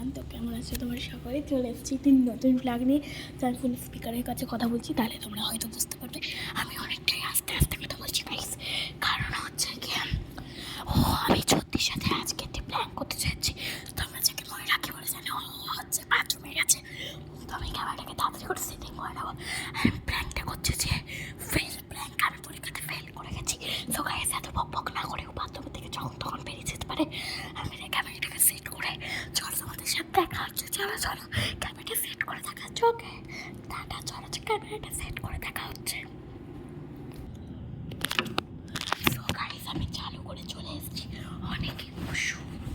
Everyone, তো কেমন আছে তোমার সবাই? চলে এসেছি তিন নতুন প্লাগ নিয়ে। যার ফুল স্পিকারের কাছে কথা বলছি, তাহলে তোমরা হয়তো বুঝতে পারবে আমি অনেকটাই আস্তে আস্তে কথা বলছি গাইস। কারণ হচ্ছে কি, আমি জ্যোতির সাথে আজকে একটি প্ল্যান করতে চাইছি। তোমরা যাকে মনে রাখি বলে জানো, হচ্ছে বাথরুমে গেছে। তো আমি ক্যামেরাটাকে তাড়াতাড়ি করে সেটিং করে নেবো। আমি প্ল্যানটা করছি যে ফেল প্ল্যান, আমি পরীক্ষাতে ফেল করে গেছি। তো গাইস এত বক না করে বাথরুমের থেকে যখন তখন বেরিয়ে যেতে পারে। আমি ক্যামেরাটাকে সেট করে চলো তোমাদের সাথে দেখা হচ্ছে। চলো চলো ক্যামেরাটা সেট করে দেখা হচ্ছে। ওকে টাটা, চলো ক্যামেরাটা সেট করে দেখা হচ্ছে। তো গাইস আমি চালু করে চলে এসেছি। অনেক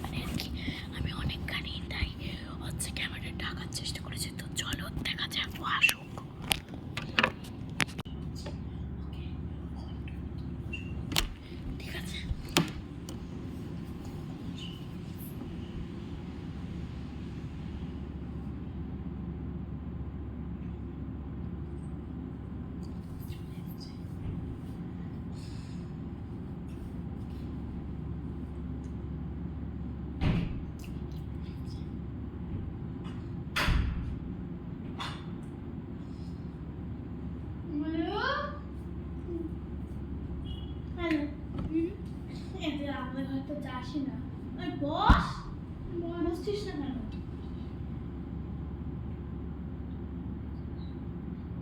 মানে আর কি, আমি অনেক গাড়ি তাই হচ্ছে ক্যামেরাটা ঢাকার চেষ্টা করেছি। তো চলো দেখা যাক ও আসুক। ঠিক আছে, আমরা হয়তো যাসি না। বস বসছিস না কেন?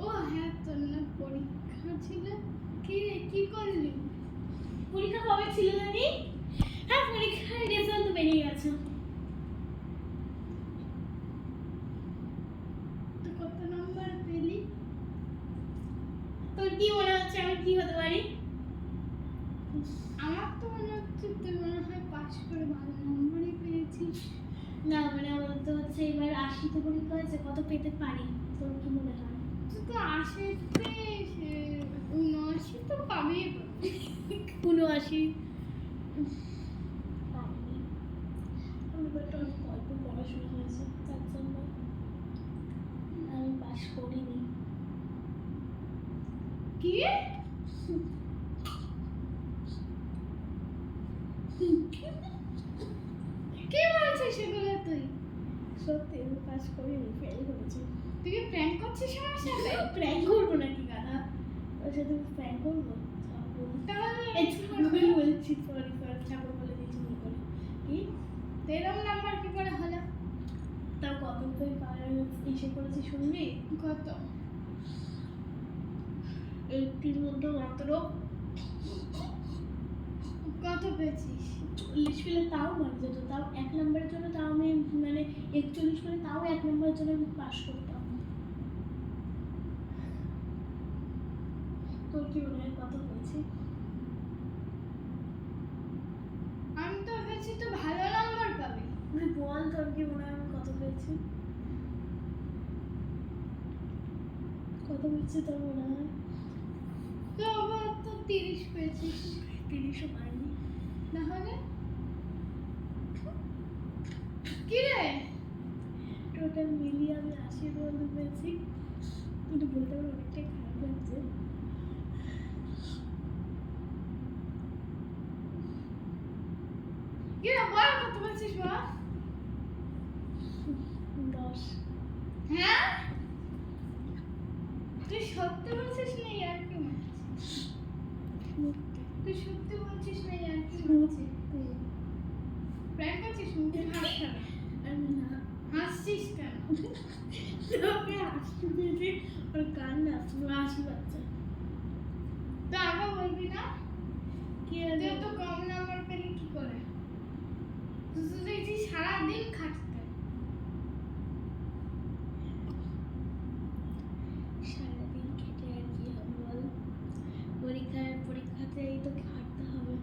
ও হ্যাঁ, তোর না পরীক্ষা ছিল? কি রে, কি করলি? পরীক্ষা কবে ছিল জানি? হ্যাঁ, পরীক্ষার রেজাল্ট তো বেরিয়ে গেছে। তো কত নাম্বার পেলি? তোর কি মনে হচ্ছে আমি কি হতে পারি? আমার তো মনে হচ্ছে তুই মনে হয় পাস করে ভালো নম্বরই পেয়েছিস। না মানে আমার তো হচ্ছে এবার 80তে পরীক্ষা হয়েছে, কত পেতে পারি তোর কি মনে হয়? তুই তো 80তে 79 তো পাবি। 79 পাইনি। আমার তো অনেক অল্প পড়াশোনা হয়েছে, তার জন্য আমি পাস করিনি। কি কি বলছিস সেগুলো তুই? সত্যি আমি পাস করিনি, ফেল করেছি। তুই কি প্র্যাঙ্ক করছিস আমার সাথে? প্র্যাঙ্ক করবো নাকি গাধা? ওর সাথে প্র্যাঙ্ক করবো? তাহলে বলছি সরি সরি, ঠাকুর বলে দিয়েছি ভুল করে। কি এরকম নাম্বার কি করে হলো? তাও কত তুই ইসে করেছি শুনবি? কত? 80-র মধ্যে মাত্র কত পেয়েছিস? 40 পেলে তাও মানে যেত, তাও 1 নম্বরের জন্য তাও আমি মানে 41 পেলে তাও 1 নম্বরের জন্য আমি পাস করতাম। তোর কি মনে হয় কত পেয়েছি? আমি তো ভেবেছি তো ভালো নাম্বার পাবি। তুই বল তোর কি মনে হয় আমি কত পেয়েছি? কত পেয়েছি তোর মনে হয়? তো আবার তো 30 পেয়েছিস। 30ও পাইনি। না হলে কি রে? টোটাল মিলিয়ে আমি 80-র মধ্যে পেয়েছি। কিন্তু বলতে আমার অনেকটাই খারাপ লাগছে। কি রে, বল কত পেয়েছিস বল? 10। হ্যাঁ, তুই সত্যি বলছিস না ইয়ার্কি মারছিস? তুই সত্যি বলছিস না ইয়ার্কি মারছিস? প্র্যাঙ্ক করছিস? মুখে হাসি না। আমি না হাসছিস কেন? তোকে হাসতে দিয়েছি, ওর কান্না পুরো হাসি পাচ্ছে। তো আগে বলবি না? কি তুই তো কম নাম্বার পেলি কি করে? তুই তো দেখছি সারাদিন খাটতে। সারাদিন খেটে আর কি হবে বল? পরীক্ষাতেই তো খাটতে হবে।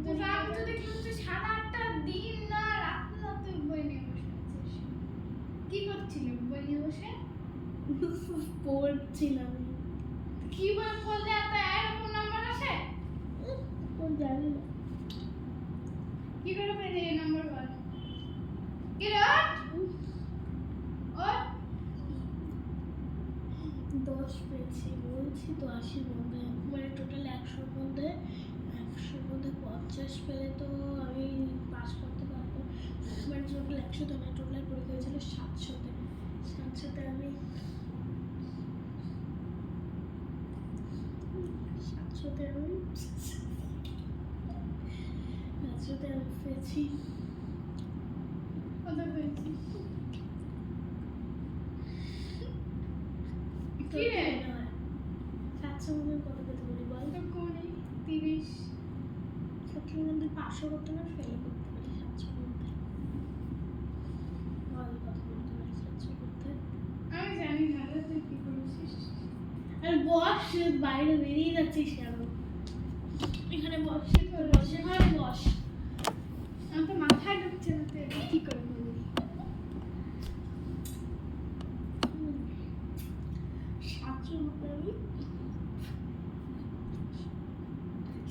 তো আমি তো দেখলাম তুই 7-8টা দিন না রাত না তুই বই নিয়ে বসে আছিস। কি করছিলি বই নিয়ে বসে? পড়ছিলাম। কি বই পড়লে এত এরকম নাম্বার আসে? ও জানি না। কি করে পেলি এই নাম্বার বল? কি রে ওর? 10 পেয়েছি বলছি তো, 80-র মধ্যে মানে টোটাল 100-র মধ্যে 50 পেলে তো আমি পাস করতে পারবো। মানে টোটাল 100তে আমার টোটাল পরীক্ষা হয়েছিল 700তে। 700তে আমি 700তে আমি পেয়েছি কত পেয়েছিস? কি রে 700 মধ্যে কত পেতে পারি বল? তো করে 30। 700 মধ্যে 500 করতে না ফেল করতে পারি 700 মধ্যে। বল কত করতে পারি 700 করতে? আমি জানি না রে, তুই কি করেছিস? আর বস, বাইরে বেরিয়ে যাচ্ছিস কেন? এখানে বস, এখানে বস। আমার তো মাথায় ঢুকছে না, তুই এটা কি করে বলবি? 700 মধ্যে আমি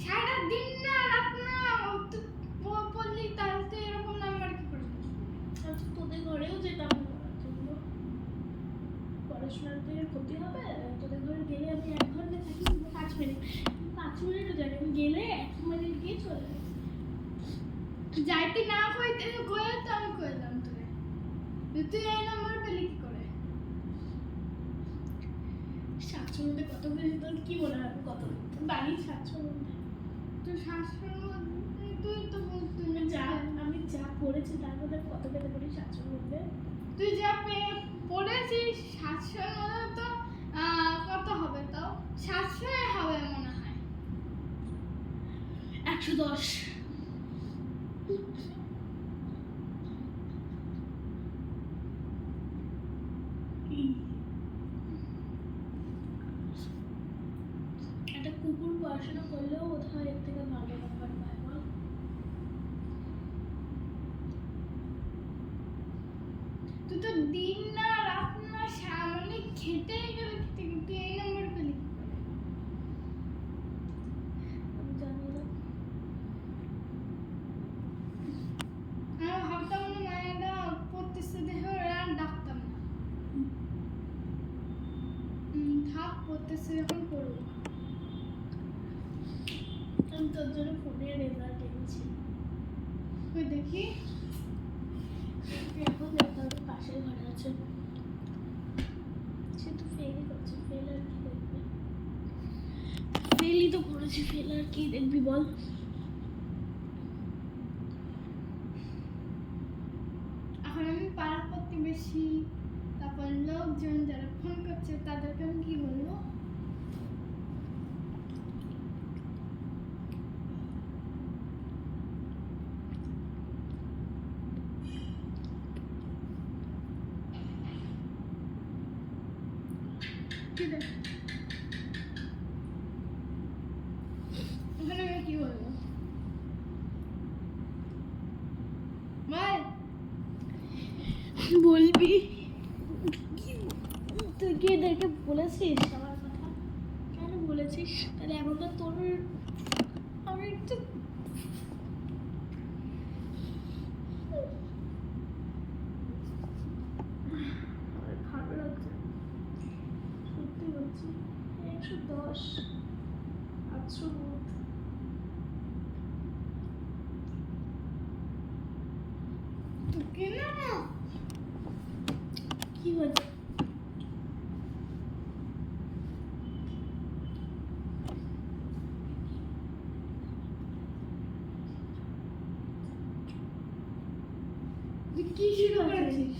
সারাদিন না রাত না তুই পড়লি, তাহলে তুই এরকম নাম্বার কি করে পেলি? আচ্ছা তোদের ঘরেও যেতাম পড়ার জন্য। পড়াশোনার থেকে ক্ষতি হবে? তোদের ঘরে গেলে আমি 1 ঘন্টা থাকি 5 মিনিট, 5 মিনিটও যাই আমি, গেলে 1 মিনিট গিয়ে চলে আসি। যাইতে না কইতে কয়ে তো আমি কইলাম তোরে, তুই এই নাম্বার পেলি কি করে? 700 মধ্যে কত পেয়েছি তোর কি মনে হয়? কত বাড়ি 700 মধ্যে? তুই শাশুড়ির মধ্যে তুই তো বলতে আমি যা পড়েছি তার মধ্যে কত পেতে পারি 700 মধ্যে? তুই যা পড়েছিস 700 মধ্যে তো কত হবে? তাও 700 হবে মনে হয়। 110। একটা কুকুর পড়াশোনা করলেও বোধহয় এর থেকে ভালো নাম্বার পায় বল? তুই তো দিন না রাত না মানে খেটে গেলে তুই এই নাম্বার পেলি কি করে? আমি জানি না। আমি ভাবতাম না মায়েরা পড়তেছে দেখে আর ডাকতাম না। থাক, পড়তেছে যখন পড়বো। আমি তোর জন্য ফোনের রেজাল্ট এনেছি। তুই দেখি এখন দেখতে হবে, পাশের ঘরে আছে। সে তো ফেলই করছে, ফেল আর কি দেখবে? ফেলই তো করেছি, ফেল আর কি দেখবি বল? এখন আমি পাড়ার প্রতিবেশী, তারপর লোকজন যারা ফোন করছে তাদেরকে আমি কি বলবো? কি দেখ, ওখানে আমি কি বলবো? বল। বলবি তুই কি এদেরকে বলেছিস আমার কথা? কেন বলেছিস? তাহলে এখন তো তোর আমি একটু আমার ভালো লাগছে, সত্যি বলছি। 110 800 মধ্যে তোকে না কি হয়েছে? তুই কি শুরু করেছিস?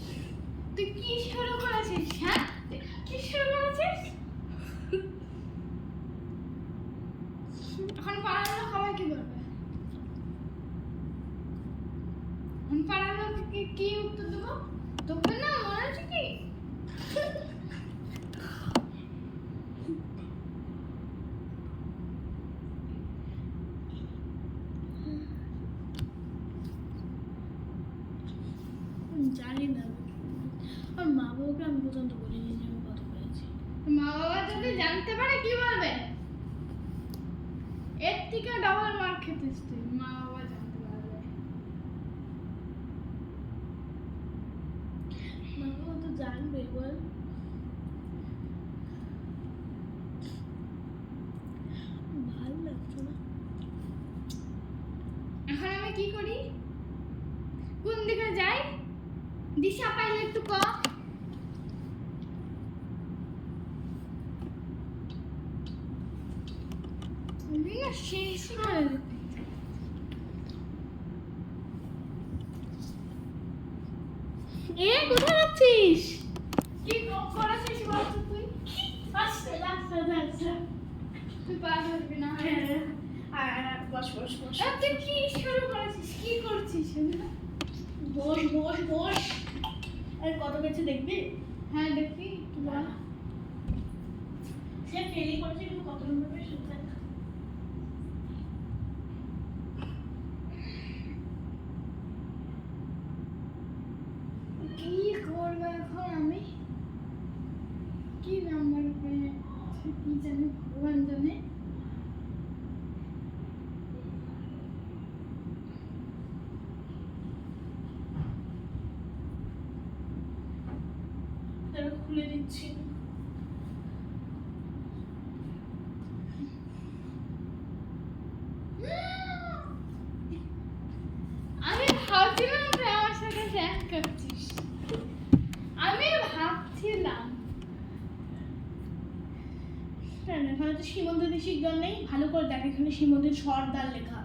তুই কি শুরু করেছিস? হ্যাঁ, তুই কি শুরু করেছিস? এখন পাড়ার লোক সবাই কি বলবে? এখন পাড়ার লোক কি উত্তর দেবো? তোকে না মনে আছে কি? জানি না, আর মা বাবাকে আমি পর্যন্ত বলিনি যে আমি কত পেয়েছি। মা বাবা যদি জানতে পারে কি বলবে? এর থেকে ডবল মার্ক খেতিস তুই, মা বাবা জানতে পারবে। মা বাবা তো জানবে বল? ভালো লাগছে না। এখন আমি কি করি? কোন দিকে যাই? দিশা পাইলে একটু ক শেষ এ কোথায় যাচ্ছিস? কি করেছিস বলতো তুই? আচ্ছা আচ্ছা আচ্ছা তুই পার হবি না বস বস বস তুই কি শুরু করেছিস? কি করছিস? বস বস বস আর কত কিছু দেখবি? হ্যাঁ দেখি বল সে ফেলি করেছে কিন্তু কত নম্বরে শুনতে কি করবো এখন আমি? কি নাম্বার পেয়ে কি জানি ভগবান জানে। তারা খুলে দিচ্ছি আমি ভাবছিলাম তুই আমার সাথে শেয়ার করছিস। আমি ভাবছিলাম হ্যাঁ এখানে তো সীমন্তদের শিকদার নেই, ভালো করে দেখ এখানে সীমন্তের সর্দার লেখা।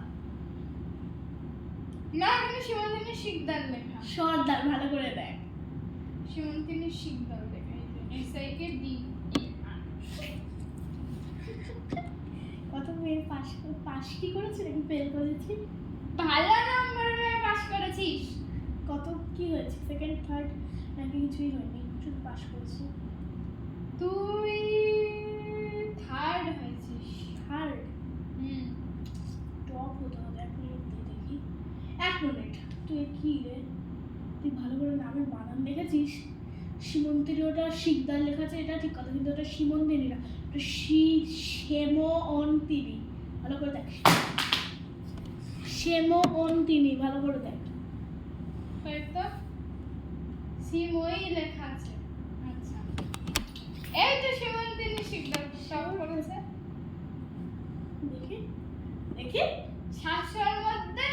না এখানে সীমন্তিনী শিকদার লেখা। সর্দার ভালো করে দেখ। সীমন্তিনী শিকদার লেখা এসআইকে ডি কত মেয়ে পাস কি করেছে নাকি ফেল করেছি? ভালো নাম্বারে পাস করেছিস। কত কি হয়েছে সেকেন্ড থার্ড নাকি কিছুই হয়নি, শুধু পাস করেছি। তুই থার্ড হয়েছিস। থার্ড টপ হতে হবে। 1 মিনিট দিয়ে দেখি। 1 মিনিট তুই কি রে, তুই ভালো করে নামের বানান দেখেছিস? সীমন্তিনী ওটা শিকদার লেখা আছে, এটা ঠিক কথা, কিন্তু ওটা সীমন্তিনী না, ওটা সেমন্তিনী। ভালো করে দেখ, সেমন্তিনী ভালো করে দেখ। তো সিমই লেখা আছে। আচ্ছা এই তো সীমন্তিনী শিকদার সব করেছে। দেখি দেখি 700-এর মধ্যে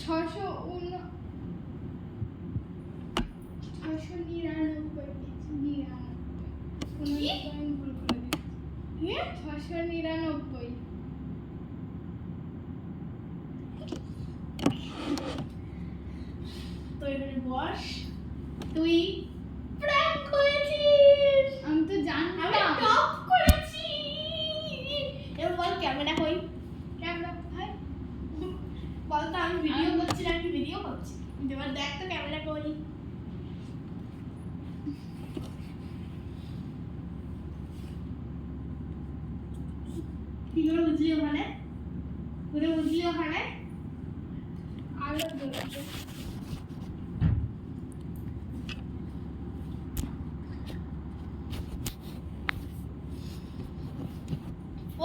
699 তো এখানে বস, তুই প্র্যাঙ্ক করেছিস। আমি তো আমি জানতাম। টপ করেছি। এবার বল ক্যামেরা কই? ক্যামেরা ভাই বল তো আমি ভিডিও করছি না, আমি ভিডিও করছি। এবার দেখ তো ক্যামেরা কই। কি করে বুঝলি ওখানে? করে বুঝলি ওখানে? আলো জ্বলছে।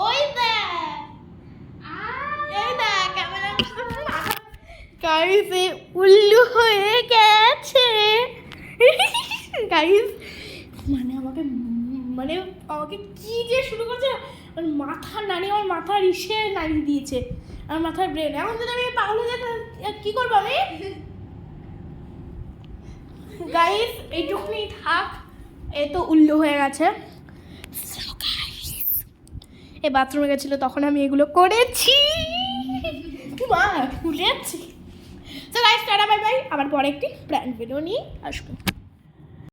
ওই দেখ, এই দেখ ক্যামেরা। গাইস এ উল্লু হয়ে গেছে। গাইস মানে আমাকে কি যে শুরু করছে, আমার মাথা নাড়িয়ে, আমার মাথার ইসে নাড়িয়ে দিয়েছে, আমার মাথার ব্রেন। এখন যদি আমি পাগল হয়ে যাই কি করবো আমি? গাইস এইটুকুনি থাক, এ তো উল্লু হয়ে গেছে। এ বাথরুমে গেছিল তখন আমি এগুলো করেছি। মা ভুলে যাচ্ছি। তো গাইস টাটা বাই বাই, আবার পরে একটি প্র্যাঙ্ক ভিডিও নিয়ে আসবো।